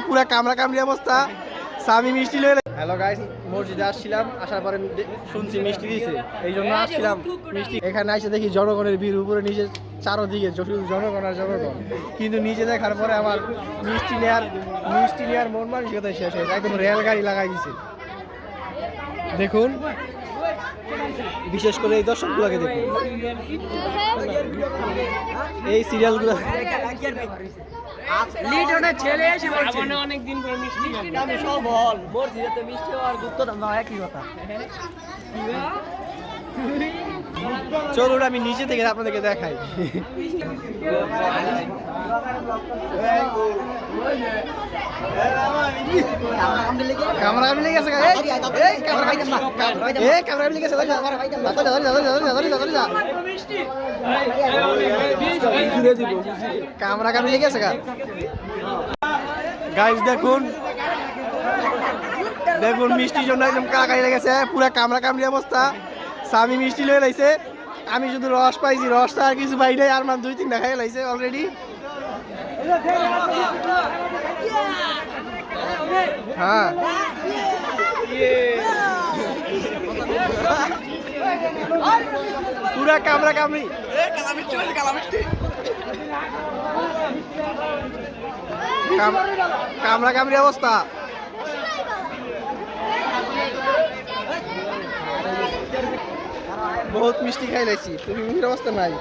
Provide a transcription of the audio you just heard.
পুরো কামড়া কামড়ি অবস্থা। স্বামী মিষ্টি লয়ে হ্যালো গাইস, মসজিদে আসছিলাম, আসার পরে শুনছি মিষ্টি দিয়েছে, এই জন্য আসছিলাম মিষ্টি। এখানে এসে দেখি জনগণের ভিড়, উপরে নিচে চারোদিকে শুধু জনগণ আর জনগণ, কিন্তু নিচে দেখার পরে আমার মিষ্টি নেওয়ার মন মানসিকতাই শেষ হয়েছে, একদম রেলগাড়ি লাগাই দিছে। দেখুন, বিশেষ করে এই দর্শকগুলোকে দেখুন, এই সিরিয়ালগুলো চলুন আমি নিচে থেকে আপনাদেরকে দেখাই। দেখুন মিষ্টির জন্য একদম কাকাই লেগেছে, পুরা কামড়া কামড়ি অবস্থা। স্বামী মিষ্টি লয়ে লাইছে, আমি শুধু রস পাইছি, রসটা আর কিছু পাই নাই, আর মান 2-3টা খাই লাইছে অলরেডি। হ্যাঁ পুরা কামড়া কামড়ি, কামড়া কামড়ি অবস্থা। বহুত মিষ্টি খাই লাইছি, তুমি মুখের অবস্থা নাই।